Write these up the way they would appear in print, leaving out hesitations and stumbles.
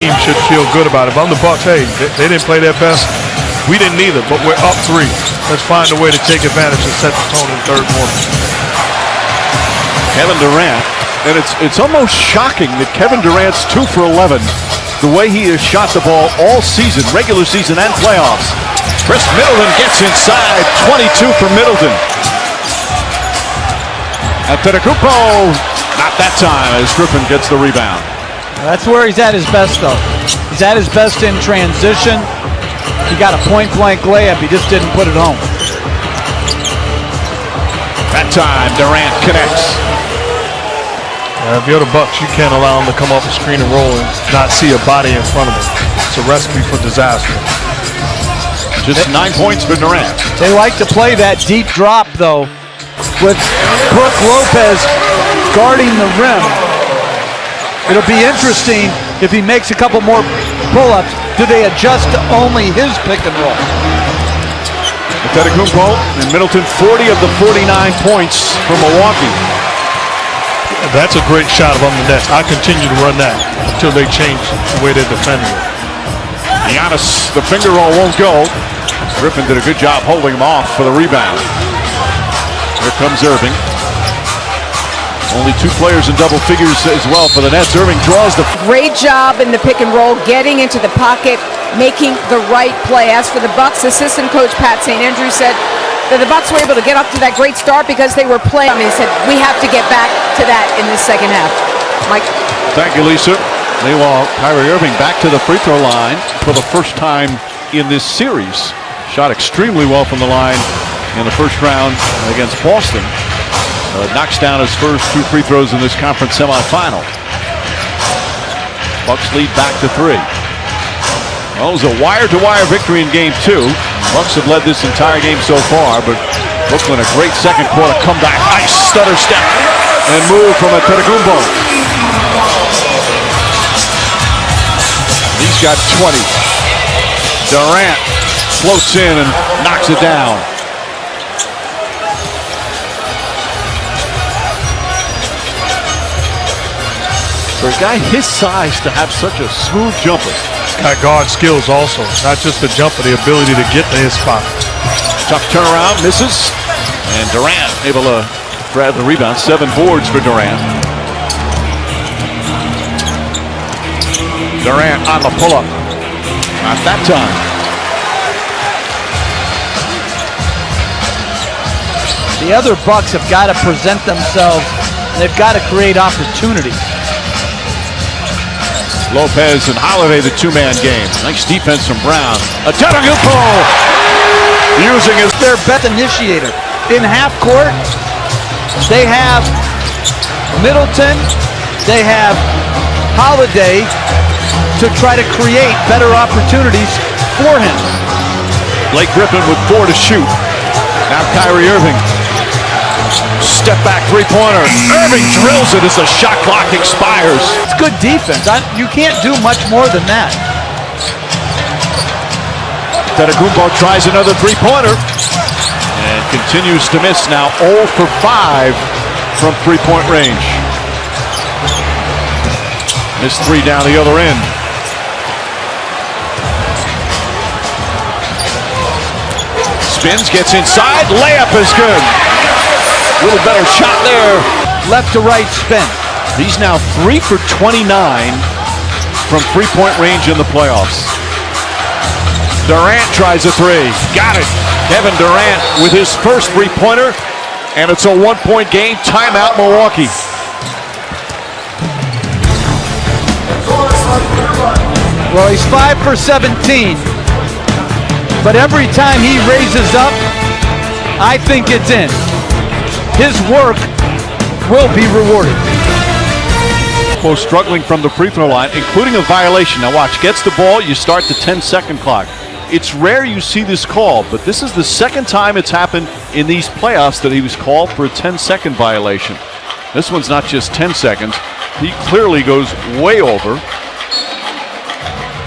Team should feel good about it. If I'm the Bucks, hey, they didn't play their best. We didn't either, but we're up 3. Let's find a way to take advantage and set the tone in the third quarter. Kevin Durant, and it's almost shocking that Kevin Durant's 2 for 11, the way he has shot the ball all season, regular season and playoffs. Chris Middleton gets inside, 22 for Middleton. Antetokounmpo, not that time as Griffin gets the rebound. That's where he's at his best, though. He's at his best in transition. He got a point-blank layup. He just didn't put it home. That time, Durant connects. If you're the Bucks, you can't allow him to come off the screen and roll and not see a body in front of him. It's a recipe for disaster. Just 9 points for Durant. They like to play that deep drop, though, with Brook Lopez guarding the rim. It'll be interesting if he makes a couple more pull-ups. Do they adjust to only his pick and roll? Antetokounmpo and Middleton, 40 of the 49 points for Milwaukee. That's a great shot of on the net. I continue to run that until they change the way they're defending it. Giannis, the finger roll won't go. Griffin did a good job holding him off for the rebound. Here comes Irving. Only 2 players in double figures as well for the Nets. Irving draws the... Great job in the pick and roll, getting into the pocket, making the right play. As for the Bucks, assistant coach Pat St. Andrew said that the Bucks were able to get up to that great start because they were playing. He said, we have to get back to that in the second half. Mike? Thank you, Lisa. Meanwhile, Kyrie Irving back to the free throw line for the first time in this series. Shot extremely well from the line in the first round against Boston. Knocks down his first 2 free throws in this conference semifinal. Bucks lead back to 3. Well, it was a wire-to-wire victory in game 2. Bucks have led this entire game so far, but Brooklyn a great second quarter comeback. Nice stutter step and move from Antetokounmpo. He's got 20. Durant floats in and knocks it down. For a guy his size to have such a smooth jumper. Got guard skills also, not just the jumper, the ability to get to his spot. Tough turnaround, misses. And Durant able to grab the rebound. 7 boards for Durant. Durant on the pull-up. Not that time. The other Bucks have got to present themselves. They've got to create opportunity. Lopez and Holiday, the 2-man game. Nice defense from Brown. Antetokounmpo using his... Their best initiator. In half court, they have Middleton, they have Holiday to try to create better opportunities for him. Blake Griffin with 4 to shoot. Now Kyrie Irving. Step back 3-pointer. Irving drills it as the shot clock expires. It's good defense. You can't do much more than that. Antetokounmpo tries another 3-pointer and continues to miss. Now 0 for 5 from 3-point range. Missed 3 down the other end. Spins, gets inside, layup is good. A little better shot there. Left to right spin. He's now 3 for 29 from 3-point range in the playoffs. Durant tries a 3. Got it. Kevin Durant with his first 3-pointer, and it's a 1-point game. Timeout, Milwaukee. Well, he's 5 for 17. But every time he raises up, I think it's in. His work will be rewarded. Both struggling from the free throw line, including a violation. Now watch, gets the ball, you start the 10-second clock. It's rare you see this call, but this is the second time it's happened in these playoffs that he was called for a 10-second violation. This one's not just 10 seconds. He clearly goes way over.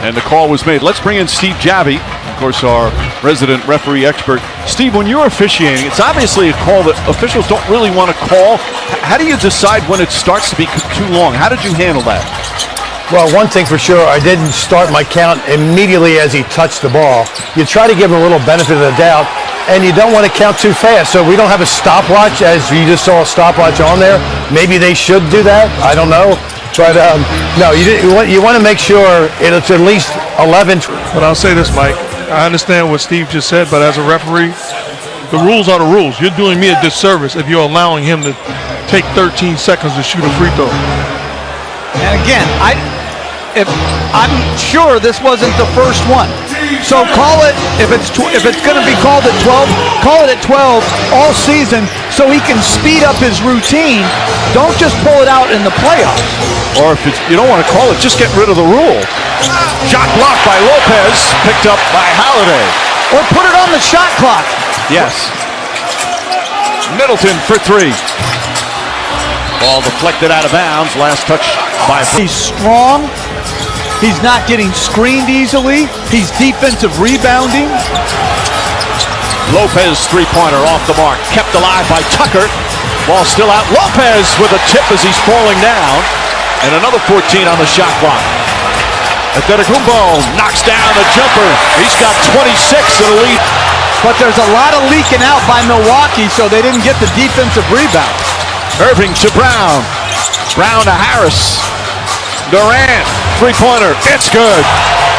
And the call was made. Let's bring in Steve Javy, of course, our resident referee expert. Steve, when you're officiating, it's obviously a call that officials don't really want to call. How do you decide when it starts to be too long? How did you handle that? Well, one thing for sure, I didn't start my count immediately as he touched the ball. You try to give him a little benefit of the doubt, and you don't want to count too fast. So we don't have a stopwatch, as you just saw a stopwatch on there. Maybe they should do that. I don't know. But no, you want to make sure it's at least 11. But I'll say this, Mike. I understand what Steve just said, but as a referee, the rules are the rules. You're doing me a disservice if you're allowing him to take 13 seconds to shoot a free throw. And again, I'm sure this wasn't the first one. So call it, if it's going to be called at 12, call it at 12 all season so he can speed up his routine. Don't just pull it out in the playoffs. Or if you don't want to call it, just get rid of the rule. Shot blocked by Lopez, picked up by Holiday. Or put it on the shot clock. Yes. Middleton for three. Ball deflected out of bounds. Last touch by. He's strong. He's not getting screened easily. He's defensive rebounding. Lopez three-pointer off the mark. Kept alive by Tucker. Ball still out. Lopez with a tip as he's falling down. And another 14 on the shot clock. Antetokounmpo knocks down a jumper. He's got 26 in the lead. But there's a lot of leaking out by Milwaukee, so they didn't get the defensive rebound. Irving to Brown. Brown to Harris. Durant, three-pointer. It's good.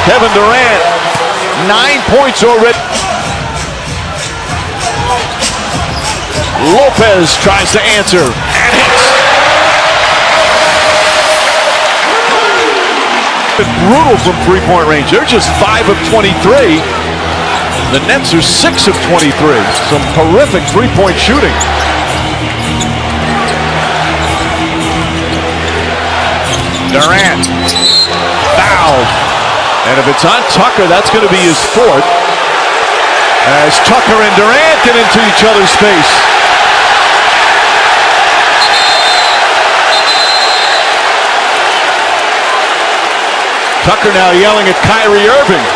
Kevin Durant, 9 points already. Lopez tries to answer and hits. It's brutal from three-point range. They're just 5 of 23. The Nets are 6 of 23. Some horrific three-point shooting. Durant, fouled. And if it's on Tucker, that's going to be his fourth. As Tucker and Durant get into each other's face. Tucker now yelling at Kyrie Irving.